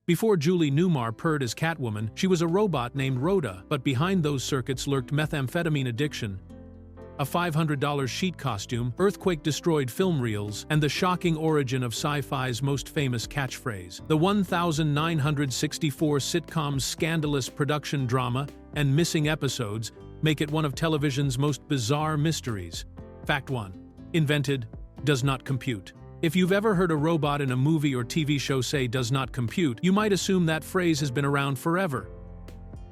Before Julie Newmar purred as Catwoman, she was a robot named Rhoda, but behind those circuits lurked methamphetamine addiction, a $500 sheet costume, earthquake-destroyed film reels, and the shocking origin of sci-fi's most famous catchphrase. The 1964 sitcom's scandalous production drama and missing episodes make it one of television's most bizarre mysteries. Fact 1. Invented, does not compute. If you've ever heard a robot in a movie or TV show say does not compute, you might assume that phrase has been around forever.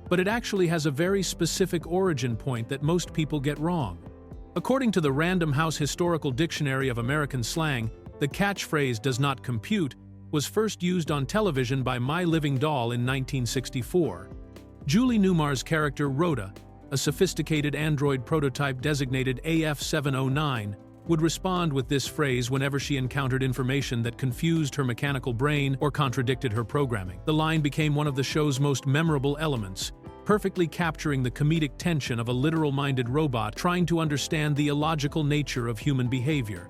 But it actually has a very specific origin point that most people get wrong. According to the Random House Historical Dictionary of American Slang, the catchphrase does not compute was first used on television by My Living Doll in 1964. Julie Newmar's character Rhoda, a sophisticated android prototype designated AF709, would respond with this phrase whenever she encountered information that confused her mechanical brain or contradicted her programming. The line became one of the show's most memorable elements, perfectly capturing the comedic tension of a literal-minded robot trying to understand the illogical nature of human behavior.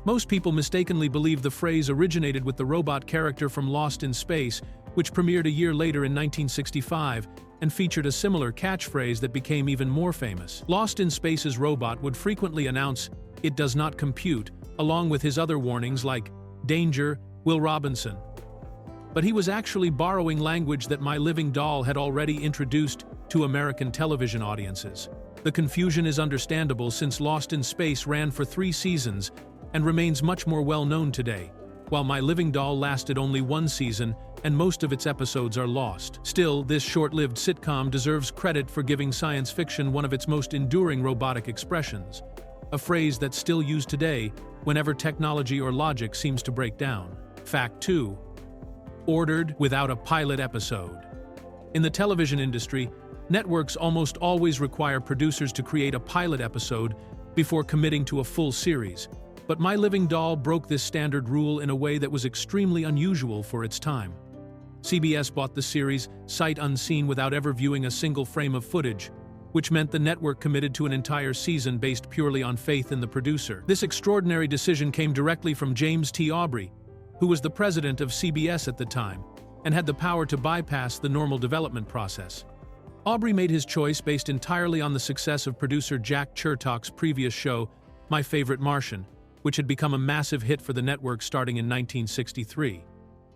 Most people mistakenly believe the phrase originated with the robot character from Lost in Space, which premiered a year later in 1965 and featured a similar catchphrase that became even more famous. Lost in Space's robot would frequently announce, "It does not compute," along with his other warnings like, "Danger, Will Robinson." But he was actually borrowing language that My Living Doll had already introduced to American television audiences. The confusion is understandable since Lost in Space ran for 3 seasons and remains much more well-known today, while My Living Doll lasted only 1 season and most of its episodes are lost. Still, this short-lived sitcom deserves credit for giving science fiction one of its most enduring robotic expressions, a phrase that's still used today whenever technology or logic seems to break down. Fact 2. Ordered without a pilot episode. In the television industry, networks almost always require producers to create a pilot episode before committing to a full series. But My Living Doll broke this standard rule in a way that was extremely unusual for its time. CBS bought the series sight unseen without ever viewing a single frame of footage, which meant the network committed to an entire season based purely on faith in the producer. This extraordinary decision came directly from James T. Aubrey, who was the president of CBS at the time, and had the power to bypass the normal development process. Aubrey made his choice based entirely on the success of producer Jack Chertock's previous show, My Favorite Martian, which had become a massive hit for the network starting in 1963.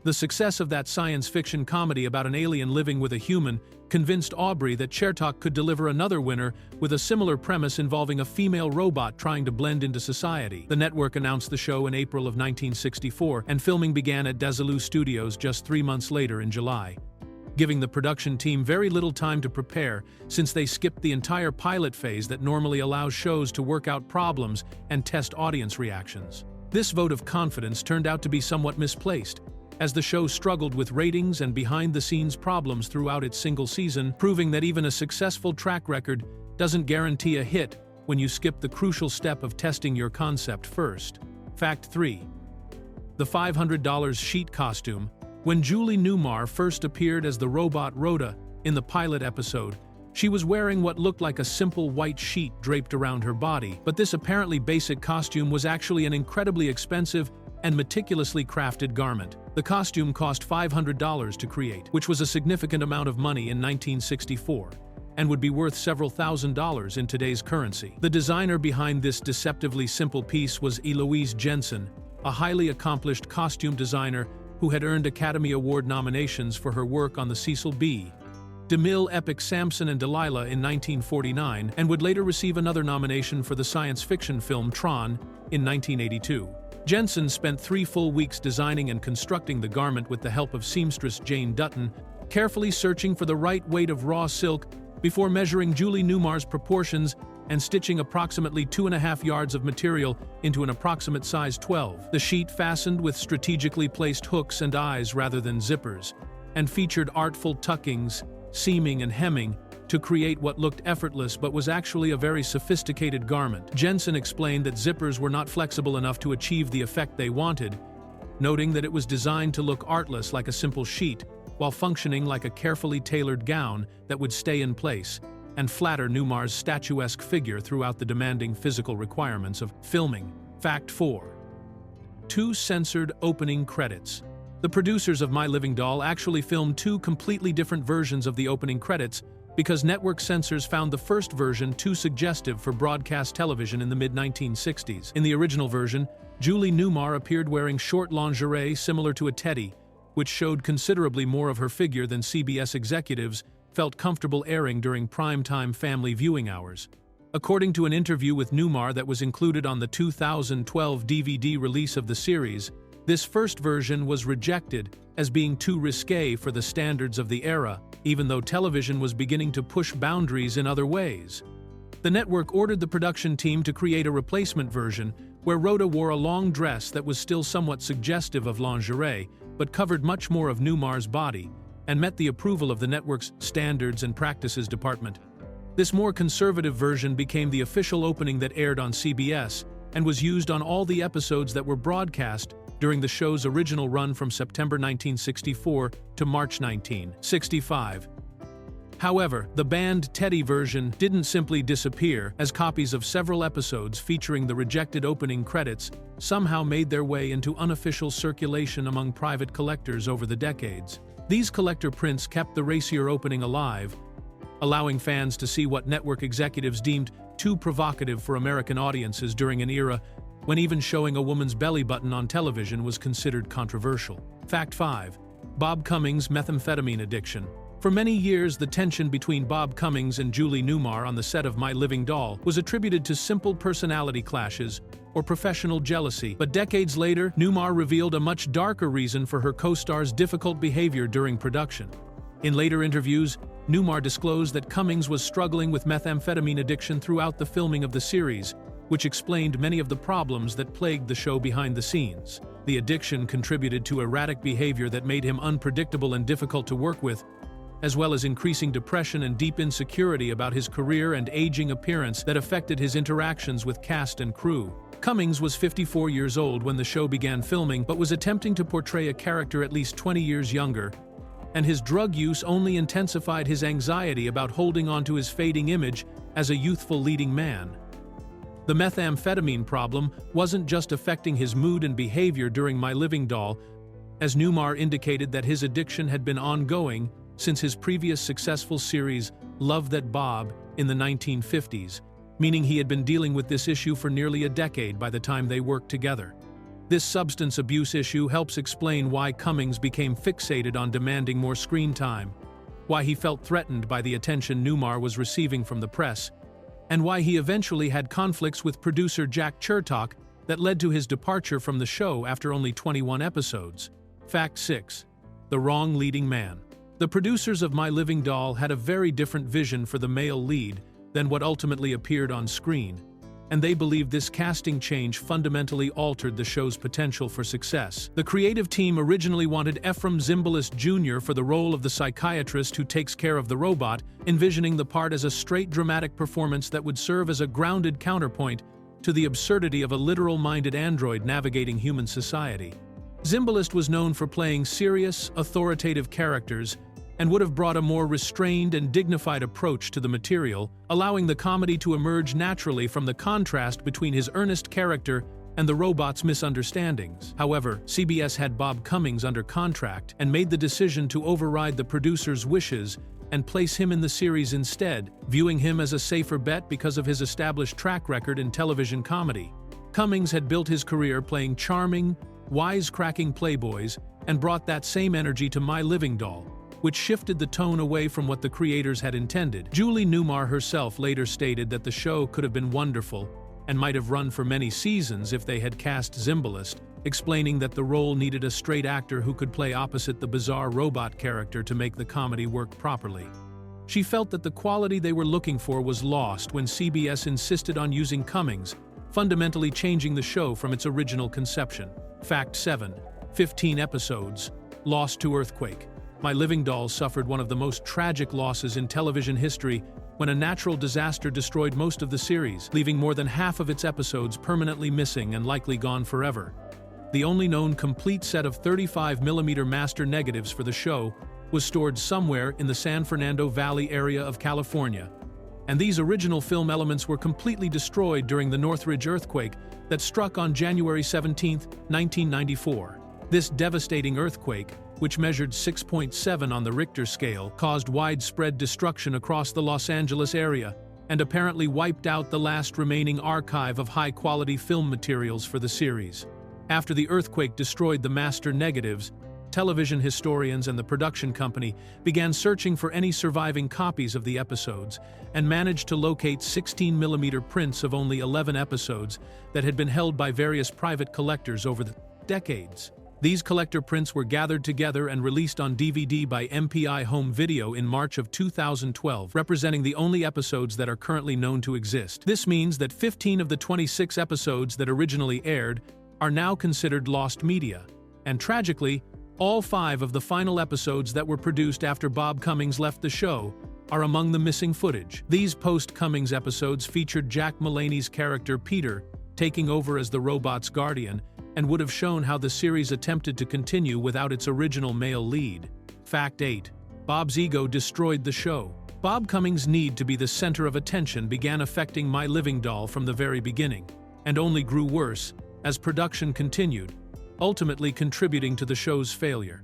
The success of that science fiction comedy about an alien living with a human convinced Aubrey that Chertock could deliver another winner with a similar premise involving a female robot trying to blend into society. The network announced the show in April of 1964, and filming began at Desilu Studios just 3 months later in July, giving the production team very little time to prepare since they skipped the entire pilot phase that normally allows shows to work out problems and test audience reactions. This vote of confidence turned out to be somewhat misplaced, as the show struggled with ratings and behind-the-scenes problems throughout its single season, proving that even a successful track record doesn't guarantee a hit when you skip the crucial step of testing your concept first. Fact 3. The $500 sheet costume. When Julie Newmar first appeared as the robot Rhoda in the pilot episode, she was wearing what looked like a simple white sheet draped around her body, but this apparently basic costume was actually an incredibly expensive and meticulously crafted garment. The costume cost $500 to create, which was a significant amount of money in 1964, and would be worth several $1,000s in today's currency. The designer behind this deceptively simple piece was Eloise Jensen, a highly accomplished costume designer who had earned Academy Award nominations for her work on the Cecil B. DeMille epic Samson and Delilah in 1949, and would later receive another nomination for the science fiction film Tron in 1982. Jensen spent 3 full weeks designing and constructing the garment with the help of seamstress Jane Dutton, carefully searching for the right weight of raw silk before measuring Julie Newmar's proportions and stitching approximately 2.5 yards of material into an approximate size 12. The sheet fastened with strategically placed hooks and eyes rather than zippers, and featured artful tuckings, seaming and hemming to create what looked effortless but was actually a very sophisticated garment. Jensen explained that zippers were not flexible enough to achieve the effect they wanted, noting that it was designed to look artless like a simple sheet, while functioning like a carefully tailored gown that would stay in place and flatter Newmar's statuesque figure throughout the demanding physical requirements of filming. Fact 4. 2 censored opening credits. The producers of My Living Doll actually filmed two completely different versions of the opening credits because network censors found the first version too suggestive for broadcast television in the mid-1960s. In the original version, Julie Newmar appeared wearing short lingerie similar to a teddy, which showed considerably more of her figure than CBS executives felt comfortable airing during prime-time family viewing hours. According to an interview with Newmar that was included on the 2012 DVD release of the series, this first version was rejected as being too risque for the standards of the era, even though television was beginning to push boundaries in other ways. The network ordered the production team to create a replacement version where Rhoda wore a long dress that was still somewhat suggestive of lingerie, but covered much more of Newmar's body, and met the approval of the network's Standards and Practices Department. This more conservative version became the official opening that aired on CBS and was used on all the episodes that were broadcast during the show's original run from September 1964 to March 1965. However, the banned Teddy version didn't simply disappear, as copies of several episodes featuring the rejected opening credits somehow made their way into unofficial circulation among private collectors over the decades. These collector prints kept the racier opening alive, allowing fans to see what network executives deemed too provocative for American audiences during an era when even showing a woman's belly button on television was considered controversial. Fact 5. Bob Cummings' methamphetamine addiction. For many years, the tension between Bob Cummings and Julie Newmar on the set of My Living Doll was attributed to simple personality clashes or professional jealousy, but decades later, Newmar revealed a much darker reason for her co-star's difficult behavior during production. In later interviews, Newmar disclosed that Cummings was struggling with methamphetamine addiction throughout the filming of the series, which explained many of the problems that plagued the show behind the scenes. The addiction contributed to erratic behavior that made him unpredictable and difficult to work with, as well as increasing depression and deep insecurity about his career and aging appearance that affected his interactions with cast and crew. Cummings was 54 years old when the show began filming, but was attempting to portray a character at least 20 years younger, and his drug use only intensified his anxiety about holding on to his fading image as a youthful leading man. The methamphetamine problem wasn't just affecting his mood and behavior during My Living Doll, as Newmar indicated that his addiction had been ongoing since his previous successful series, Love That Bob, in the 1950s, meaning he had been dealing with this issue for nearly a decade by the time they worked together. This substance abuse issue helps explain why Cummings became fixated on demanding more screen time, why he felt threatened by the attention Newmar was receiving from the press, and why he eventually had conflicts with producer Jack Chertok that led to his departure from the show after only 21 episodes. Fact 6. The wrong leading man. The producers of My Living Doll had a very different vision for the male lead than what ultimately appeared on screen, and they believed this casting change fundamentally altered the show's potential for success. The creative team originally wanted Ephraim Zimbalist Jr. for the role of the psychiatrist who takes care of the robot, envisioning the part as a straight dramatic performance that would serve as a grounded counterpoint to the absurdity of a literal-minded android navigating human society. Zimbalist was known for playing serious, authoritative characters and would have brought a more restrained and dignified approach to the material, allowing the comedy to emerge naturally from the contrast between his earnest character and the robot's misunderstandings. However, CBS had Bob Cummings under contract and made the decision to override the producer's wishes and place him in the series instead, viewing him as a safer bet because of his established track record in television comedy. Cummings had built his career playing charming, wisecracking playboys and brought that same energy to My Living Doll, which shifted the tone away from what the creators had intended. Julie Newmar herself later stated that the show could have been wonderful and might have run for many seasons if they had cast Zimbalist, explaining that the role needed a straight actor who could play opposite the bizarre robot character to make the comedy work properly. She felt that the quality they were looking for was lost when CBS insisted on using Cummings, fundamentally changing the show from its original conception. Fact 7. 15 episodes. Lost to earthquake. My Living Doll suffered one of the most tragic losses in television history when a natural disaster destroyed most of the series, leaving more than half of its episodes permanently missing and likely gone forever. The only known complete set of 35mm master negatives for the show was stored somewhere in the San Fernando Valley area of California, and these original film elements were completely destroyed during the Northridge earthquake that struck on January 17, 1994. This devastating earthquake, which measured 6.7 on the Richter scale, caused widespread destruction across the Los Angeles area and apparently wiped out the last remaining archive of high-quality film materials for the series. After the earthquake destroyed the master negatives, television historians and the production company began searching for any surviving copies of the episodes and managed to locate 16mm prints of only 11 episodes that had been held by various private collectors over the decades. These collector prints were gathered together and released on DVD by MPI Home Video in March of 2012, representing the only episodes that are currently known to exist. This means that 15 of the 26 episodes that originally aired are now considered lost media, and tragically, all 5 of the final episodes that were produced after Bob Cummings left the show are among the missing footage. These post-Cummings episodes featured Jack Mulaney's character Peter taking over as the robot's guardian, and would have shown how the series attempted to continue without its original male lead. Fact 8. Bob's ego destroyed the show. Bob Cummings' need to be the center of attention began affecting My Living Doll from the very beginning, and only grew worse as production continued, ultimately contributing to the show's failure.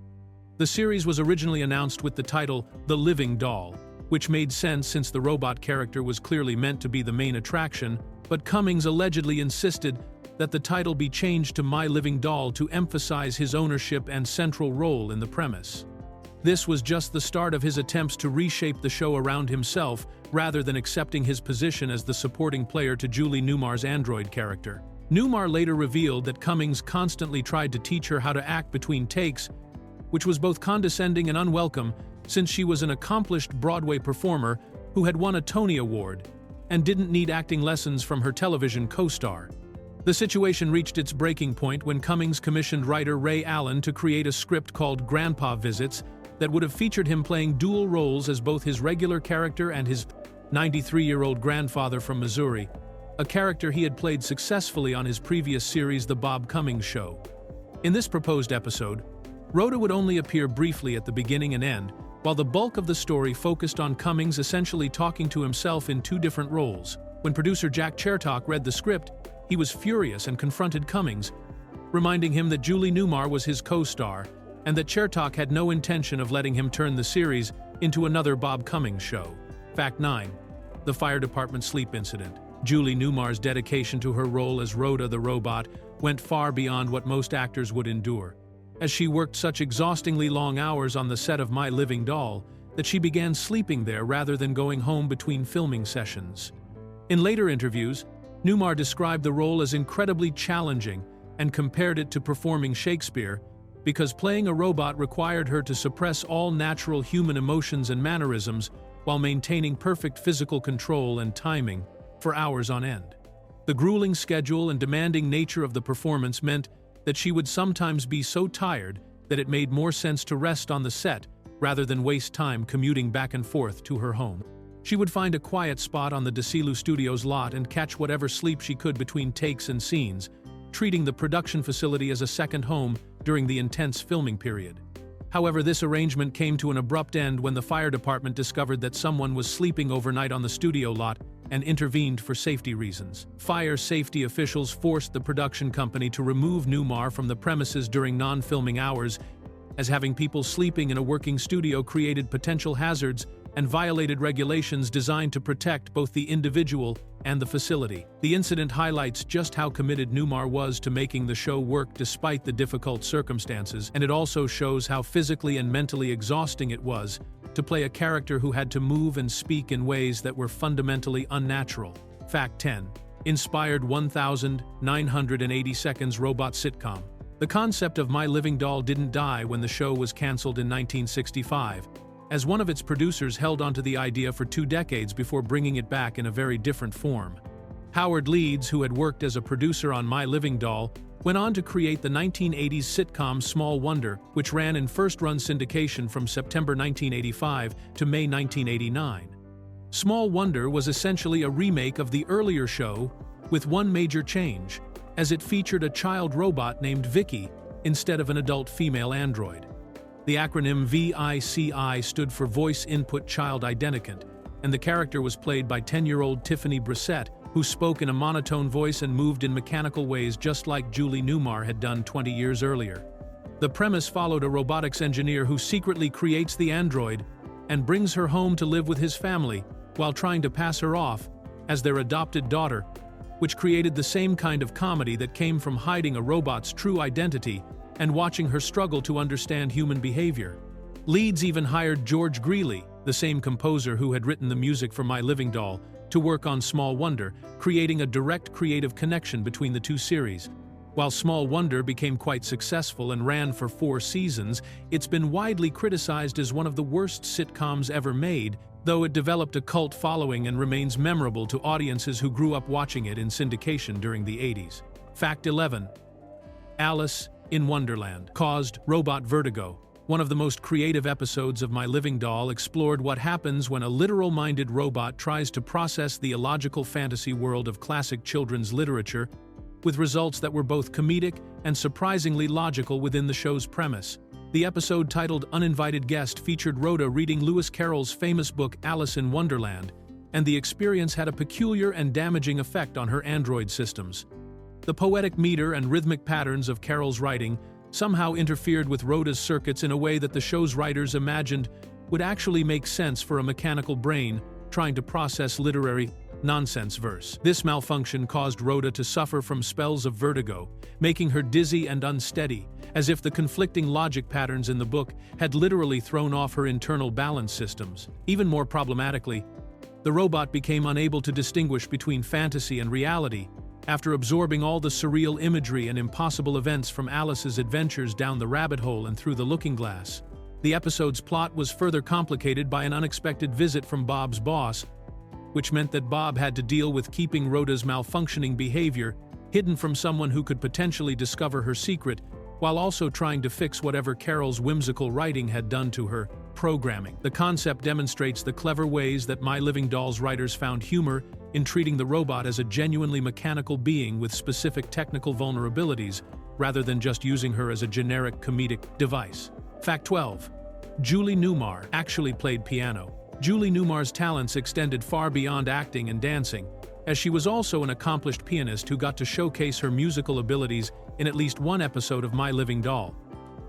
The series was originally announced with the title The Living Doll, which made sense since the robot character was clearly meant to be the main attraction, but Cummings allegedly insisted that the title be changed to My Living Doll to emphasize his ownership and central role in the premise. This was just the start of his attempts to reshape the show around himself rather than accepting his position as the supporting player to Julie Newmar's android character. Newmar later revealed that Cummings constantly tried to teach her how to act between takes, which was both condescending and unwelcome since she was an accomplished Broadway performer who had won a Tony Award and didn't need acting lessons from her television co-star. The situation reached its breaking point when Cummings commissioned writer Ray Allen to create a script called Grandpa Visits that would have featured him playing dual roles as both his regular character and his 93-year-old grandfather from Missouri, a character he had played successfully on his previous series The Bob Cummings Show. In this proposed episode, Rhoda would only appear briefly at the beginning and end, while the bulk of the story focused on Cummings essentially talking to himself in 2 different roles. When producer Jack Chertok read the script, he was furious and confronted Cummings, reminding him that Julie Newmar was his co-star and that Chertok had no intention of letting him turn the series into another Bob Cummings show. Fact 9. The fire department sleep incident. Julie Newmar's dedication to her role as Rhoda the robot went far beyond what most actors would endure, as she worked such exhaustingly long hours on the set of My Living Doll that she began sleeping there rather than going home between filming sessions. In later interviews, Newmar described the role as incredibly challenging and compared it to performing Shakespeare because playing a robot required her to suppress all natural human emotions and mannerisms while maintaining perfect physical control and timing for hours on end. The grueling schedule and demanding nature of the performance meant that she would sometimes be so tired that it made more sense to rest on the set rather than waste time commuting back and forth to her home. She would find a quiet spot on the Desilu Studios lot and catch whatever sleep she could between takes and scenes, treating the production facility as a second home during the intense filming period. However, this arrangement came to an abrupt end when the fire department discovered that someone was sleeping overnight on the studio lot and intervened for safety reasons. Fire safety officials forced the production company to remove Newmar from the premises during non-filming hours, as having people sleeping in a working studio created potential hazards and violated regulations designed to protect both the individual and the facility. The incident highlights just how committed Newmar was to making the show work despite the difficult circumstances, and it also shows how physically and mentally exhausting it was to play a character who had to move and speak in ways that were fundamentally unnatural. Fact 10. Inspired 1,980 Seconds robot sitcom. The concept of My Living Doll didn't die when the show was canceled in 1965, as one of its producers held onto the idea for 2 decades before bringing it back in a very different form. Howard Leeds, who had worked as a producer on My Living Doll, went on to create the 1980s sitcom Small Wonder, which ran in first-run syndication from September 1985 to May 1989. Small Wonder was essentially a remake of the earlier show, with one major change, as it featured a child robot named Vicky instead of an adult female android. The acronym VICI stood for Voice Input Child Identicant, and the character was played by 10-year-old Tiffany Brissett, who spoke in a monotone voice and moved in mechanical ways just like Julie Newmar had done 20 years earlier. The premise followed a robotics engineer who secretly creates the android and brings her home to live with his family while trying to pass her off as their adopted daughter, which created the same kind of comedy that came from hiding a robot's true identity and watching her struggle to understand human behavior. Leeds even hired George Greeley, the same composer who had written the music for My Living Doll, to work on Small Wonder, creating a direct creative connection between the two series. While Small Wonder became quite successful and ran for 4 seasons, it's been widely criticized as one of the worst sitcoms ever made, though it developed a cult following and remains memorable to audiences who grew up watching it in syndication during the 80s. Fact 11. Alice in Wonderland caused robot vertigo. One of the most creative episodes of My Living Doll explored what happens when a literal-minded robot tries to process the illogical fantasy world of classic children's literature, with results that were both comedic and surprisingly logical within the show's premise. The episode, titled Uninvited Guest, featured Rhoda reading Lewis Carroll's famous book Alice in Wonderland, and the experience had a peculiar and damaging effect on her android systems. The poetic meter and rhythmic patterns of Carroll's writing somehow interfered with Rhoda's circuits in a way that the show's writers imagined would actually make sense for a mechanical brain trying to process literary nonsense verse. This malfunction caused Rhoda to suffer from spells of vertigo, making her dizzy and unsteady, as if the conflicting logic patterns in the book had literally thrown off her internal balance systems. Even more problematically, the robot became unable to distinguish between fantasy and reality after absorbing all the surreal imagery and impossible events from Alice's adventures down the rabbit hole and through the looking glass. The episode's plot was further complicated by an unexpected visit from Bob's boss, which meant that Bob had to deal with keeping Rhoda's malfunctioning behavior hidden from someone who could potentially discover her secret, while also trying to fix whatever Carroll's whimsical writing had done to her programming. The concept demonstrates the clever ways that My Living Doll's writers found humor in treating the robot as a genuinely mechanical being with specific technical vulnerabilities, rather than just using her as a generic comedic device. Fact 12. Julie Newmar actually played piano. Julie Newmar's talents extended far beyond acting and dancing, as she was also an accomplished pianist who got to showcase her musical abilities in at least one episode of My Living Doll.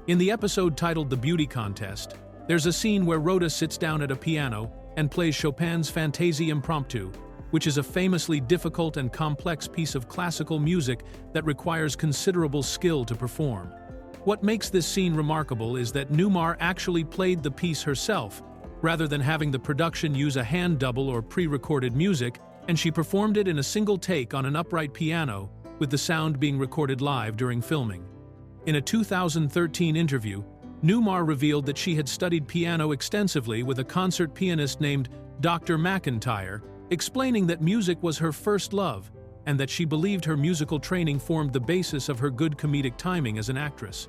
In the episode titled The Beauty Contest, there's a scene where Rhoda sits down at a piano and plays Chopin's Fantaisie Impromptu, which is a famously difficult and complex piece of classical music that requires considerable skill to perform. What makes this scene remarkable is that Newmar actually played the piece herself, rather than having the production use a hand double or pre-recorded music, and she performed it in a single take on an upright piano, with the sound being recorded live during filming. In a 2013 interview, Newmar revealed that she had studied piano extensively with a concert pianist named Dr. McIntyre, explaining that music was her first love, and that she believed her musical training formed the basis of her good comedic timing as an actress.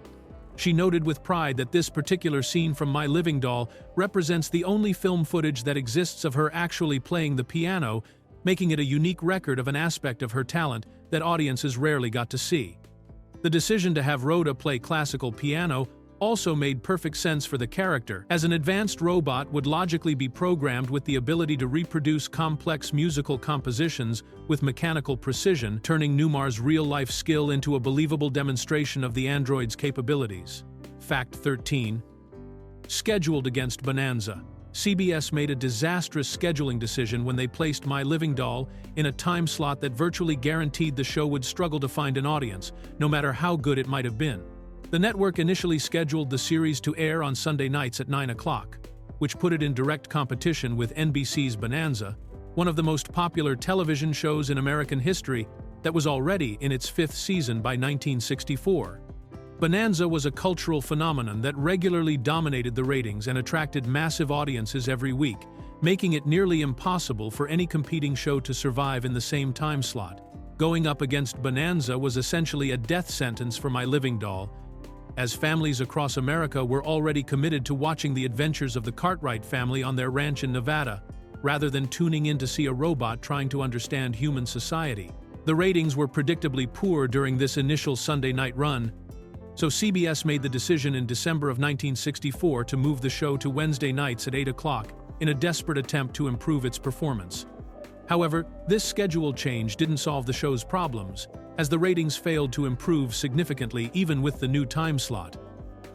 She noted with pride that this particular scene from My Living Doll represents the only film footage that exists of her actually playing the piano, making it a unique record of an aspect of her talent that audiences rarely got to see. The decision to have Rhoda play classical piano also made perfect sense for the character, as an advanced robot would logically be programmed with the ability to reproduce complex musical compositions with mechanical precision, turning Newmar's real-life skill into a believable demonstration of the android's capabilities. Fact 13. Scheduled against Bonanza. CBS made a disastrous scheduling decision when they placed My Living Doll in a time slot that virtually guaranteed the show would struggle to find an audience, no matter how good it might have been. The network initially scheduled the series to air on Sunday nights at 9 o'clock, which put it in direct competition with NBC's Bonanza, one of the most popular television shows in American history that was already in its 5th season by 1964. Bonanza was a cultural phenomenon that regularly dominated the ratings and attracted massive audiences every week, making it nearly impossible for any competing show to survive in the same time slot. Going up against Bonanza was essentially a death sentence for My Living Doll, as families across America were already committed to watching the adventures of the Cartwright family on their ranch in Nevada, rather than tuning in to see a robot trying to understand human society. The ratings were predictably poor during this initial Sunday night run, so CBS made the decision in December of 1964 to move the show to Wednesday nights at 8 o'clock in a desperate attempt to improve its performance. However, this schedule change didn't solve the show's problems, as the ratings failed to improve significantly even with the new time slot.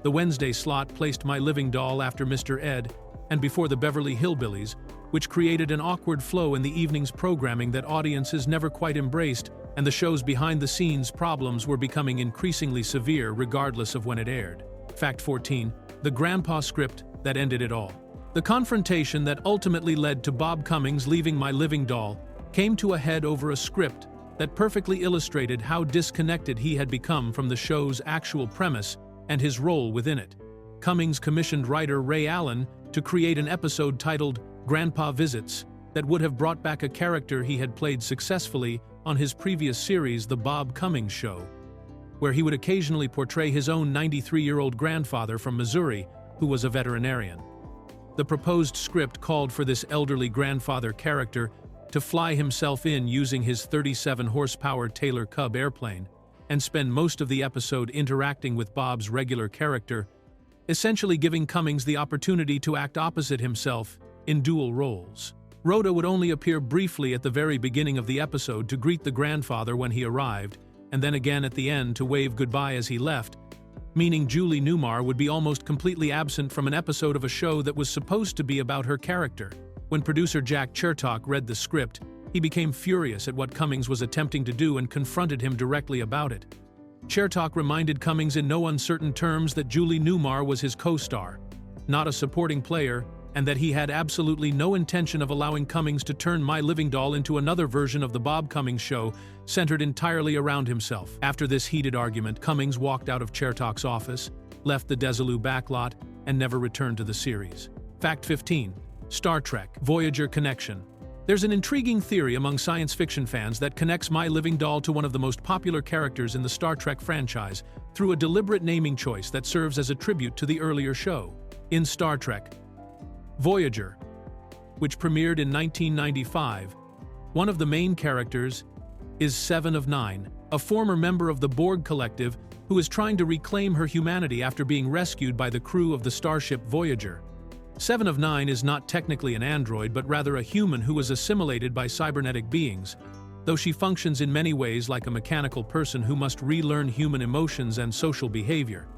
The Wednesday slot placed My Living Doll after Mr. Ed and before the Beverly Hillbillies, which created an awkward flow in the evening's programming that audiences never quite embraced, and the show's behind-the-scenes problems were becoming increasingly severe regardless of when it aired. Fact 14. The grandpa script that ended it all. The confrontation that ultimately led to Bob Cummings leaving My Living Doll came to a head over a script that perfectly illustrated how disconnected he had become from the show's actual premise and his role within it. Cummings commissioned writer Ray Allen to create an episode titled Grandpa Visits that would have brought back a character he had played successfully on his previous series, The Bob Cummings Show, where he would occasionally portray his own 93-year-old grandfather from Missouri, who was a veterinarian. The proposed script called for this elderly grandfather character to fly himself in using his 37-horsepower Taylor Cub airplane and spend most of the episode interacting with Bob's regular character, essentially giving Cummings the opportunity to act opposite himself in dual roles. Rhoda would only appear briefly at the very beginning of the episode to greet the grandfather when he arrived, and then again at the end to wave goodbye as he left, meaning Julie Newmar would be almost completely absent from an episode of a show that was supposed to be about her character. When producer Jack Chertok read the script, he became furious at what Cummings was attempting to do and confronted him directly about it. Chertok reminded Cummings in no uncertain terms that Julie Newmar was his co-star, not a supporting player, and that he had absolutely no intention of allowing Cummings to turn My Living Doll into another version of The Bob Cummings Show centered entirely around himself. After this heated argument, Cummings walked out of Chertok's office, left the Desilu backlot, and never returned to the series. Fact 15. Star Trek Voyager connection. There's an intriguing theory among science fiction fans that connects My Living Doll to one of the most popular characters in the Star Trek franchise through a deliberate naming choice that serves as a tribute to the earlier show. In Star Trek Voyager, which premiered in 1995, one of the main characters is Seven of Nine, a former member of the Borg Collective who is trying to reclaim her humanity after being rescued by the crew of the starship Voyager. Seven of Nine is not technically an android, but rather a human who was assimilated by cybernetic beings, though she functions in many ways like a mechanical person who must relearn human emotions and social behavior.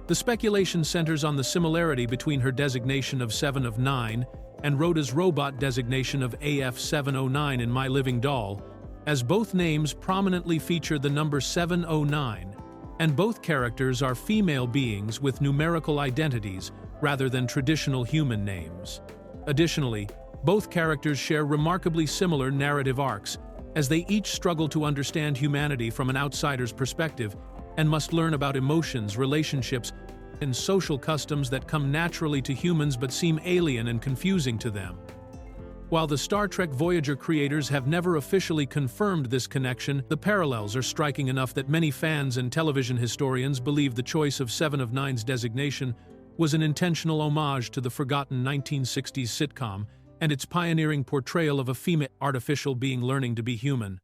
The speculation centers on the similarity between her designation of Seven of Nine and Rhoda's robot designation of AF-709 in My Living Doll, as both names prominently feature the number 709, and both characters are female beings with numerical identities rather than traditional human names. Additionally, both characters share remarkably similar narrative arcs, as they each struggle to understand humanity from an outsider's perspective and must learn about emotions, relationships, and social customs that come naturally to humans but seem alien and confusing to them. While the Star Trek Voyager creators have never officially confirmed this connection, the parallels are striking enough that many fans and television historians believe the choice of Seven of Nine's designation was an intentional homage to the forgotten 1960s sitcom and its pioneering portrayal of a female artificial being learning to be human.